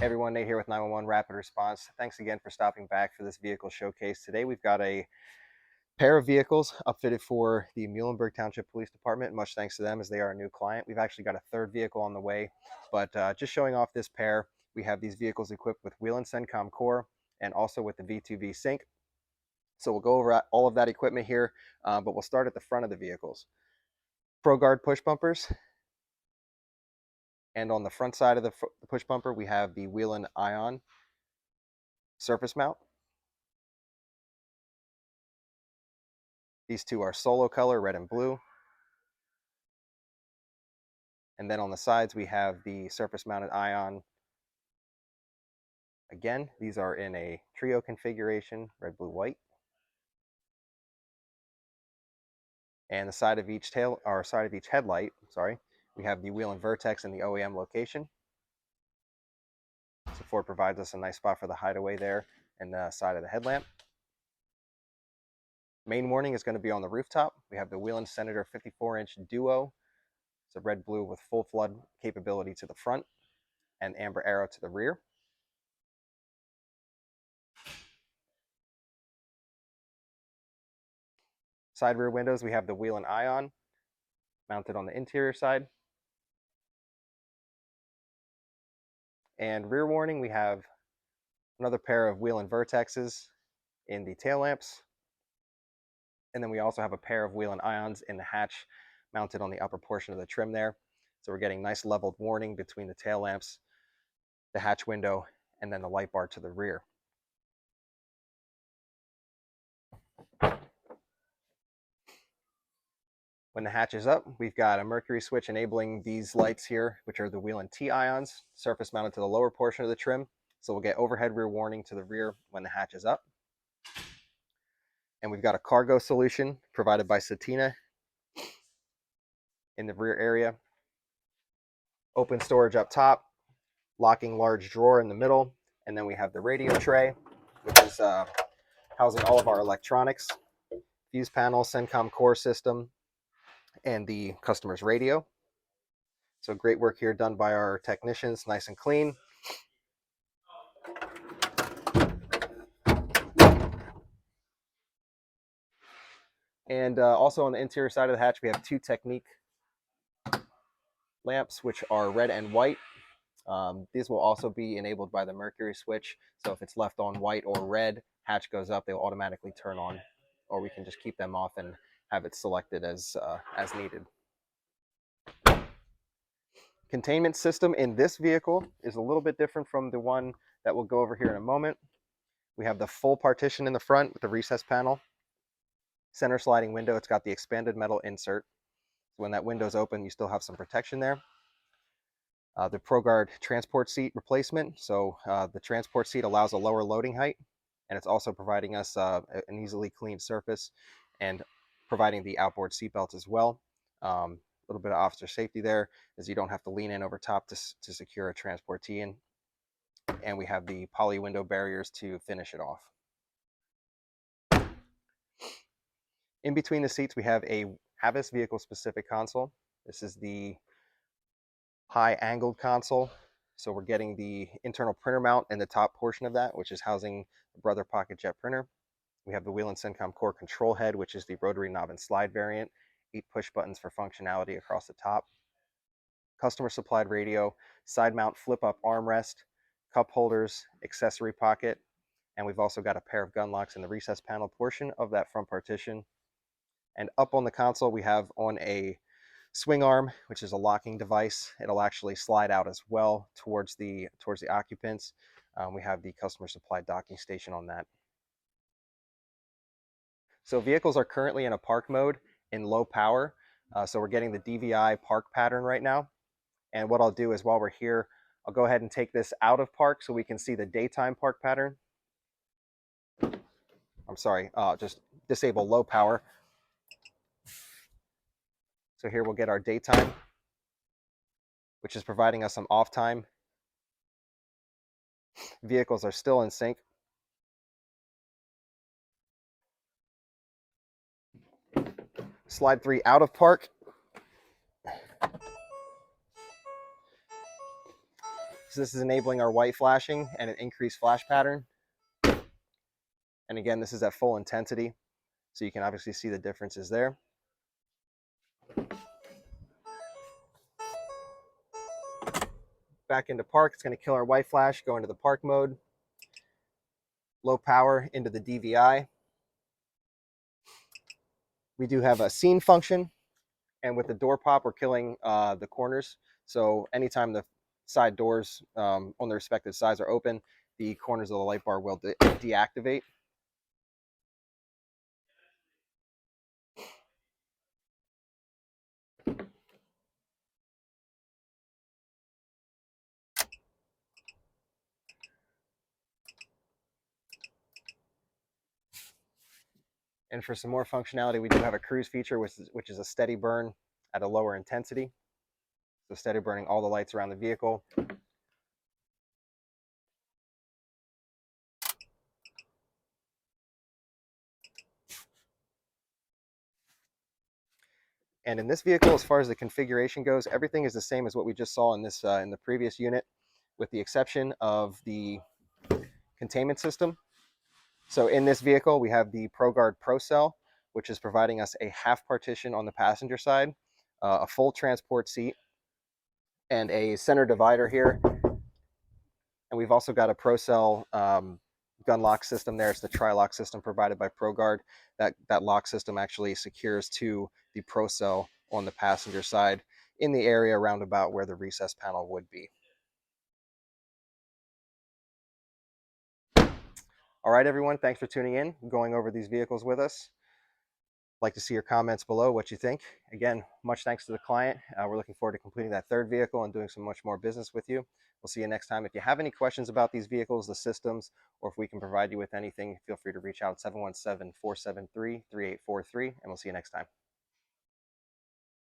everyone, Nate here with 911 Rapid Response. Thanks again for stopping back for this vehicle showcase. Today we've got a pair of vehicles upfitted for the Muhlenberg Township Police Department. Much thanks to them as they are a new client. We've actually got a third vehicle on the way, but just showing off this pair, we have these vehicles equipped with Whelen CENTCOM core and also with the V2V sync. So we'll go over all of that equipment here, but we'll start at the front of the vehicles. ProGuard push bumpers. And on the front side of the push bumper, we have the Whelen Ion surface mount. These two are solo color, red and blue. And then on the sides, we have the surface mounted Ion. Again, these are in a trio configuration, red, blue, white. And the side of each headlight, we have the Whelen Vertex in the OEM location. So Ford provides us a nice spot for the hideaway there and the side of the headlamp. Main warning is going to be on the rooftop. We have the Whelen Senator 54-inch Duo. It's a red blue with full flood capability to the front and amber arrow to the rear. Side rear windows, we have the Whelen Ion mounted on the interior side. And rear warning, we have another pair of Whelen Vertexes in the tail lamps. And then we also have a pair of Whelen Ions in the hatch mounted on the upper portion of the trim there. So we're getting nice leveled warning between the tail lamps, the hatch window, and then the light bar to the rear. When the hatch is up, we've got a mercury switch enabling these lights here, which are the Whelen T-Ions, surface mounted to the lower portion of the trim. So we'll get overhead rear warning to the rear when the hatch is up. And we've got a cargo solution provided by Satina in the rear area. Open storage up top, locking large drawer in the middle, and then we have the radio tray, which is housing all of our electronics, fuse panel, CENTCOM core system, and the customer's radio. So great work here done by our technicians, nice and clean. And also on the interior side of the hatch, we have two Technique lamps, which are red and white. These will also be enabled by the mercury switch. So if it's left on white or red, hatch goes up, they'll automatically turn on, or we can just keep them off and have it selected as needed. Containment system in this vehicle is a little bit different from the one that we'll go over here in a moment. We have the full partition in the front with the recess panel. Center sliding window, it's got the expanded metal insert. So when that window's open, you still have some protection there. The ProGuard transport seat replacement. So the transport seat allows a lower loading height, and it's also providing us an easily cleaned surface and providing the outboard seat belt as well. A little bit of officer safety there, as you don't have to lean in over top to secure a transportee in. And we have the poly window barriers to finish it off. In between the seats, we have a Havas vehicle-specific console. This is the high-angled console. So we're getting the internal printer mount in the top portion of that, which is housing the Brother Pocket Jet printer. We have the Whelen CENTCOM core control head, which is the rotary knob and slide variant. 8 push buttons for functionality across the top. Customer supplied radio, side mount flip-up armrest, cup holders, accessory pocket, and we've also got a pair of gun locks in the recess panel portion of that front partition. And up on the console, we have on a swing arm, which is a locking device. It'll actually slide out as well towards the occupants. We have the customer supplied docking station on that. So vehicles are currently in a park mode in low power. So we're getting the DVI park pattern right now. And what I'll do is while we're here, I'll go ahead and take this out of park so we can see the daytime park pattern. I'm sorry, just disable low power. So here we'll get our daytime, which is providing us some off time. Vehicles are still in sync. Slide 3 out of park. This So this is enabling our white flashing and an increased flash pattern. And again, this is at full intensity, so you can obviously see the differences there. Back into park, it's going to kill our white flash, go into the park mode. Low power into the DVI. We do have a scene function, and with the door pop, we're killing the corners. So anytime the side doors on the respective sides are open, the corners of the light bar will deactivate. And for some more functionality, we do have a cruise feature, which is a steady burn at a lower intensity. So steady burning all the lights around the vehicle. And in this vehicle, as far as the configuration goes, everything is the same as what we just saw in this in the previous unit, with the exception of the containment system. So in this vehicle, we have the ProGuard Pro Cell, which is providing us a half partition on the passenger side, a full transport seat, and a center divider here. And we've also got a Pro Cell gun lock system there. It's the tri-lock system provided by ProGuard. That lock system actually secures to the Pro Cell on the passenger side in the area around about where the recess panel would be. All right, everyone, thanks for tuning in, going over these vehicles with us. Like to see your comments below, what you think. Again, much thanks to the client. We're looking forward to completing that third vehicle and doing some much more business with you. We'll see you next time. If you have any questions about these vehicles, the systems, or if we can provide you with anything, feel free to reach out at 717-473-3843, and we'll see you next time.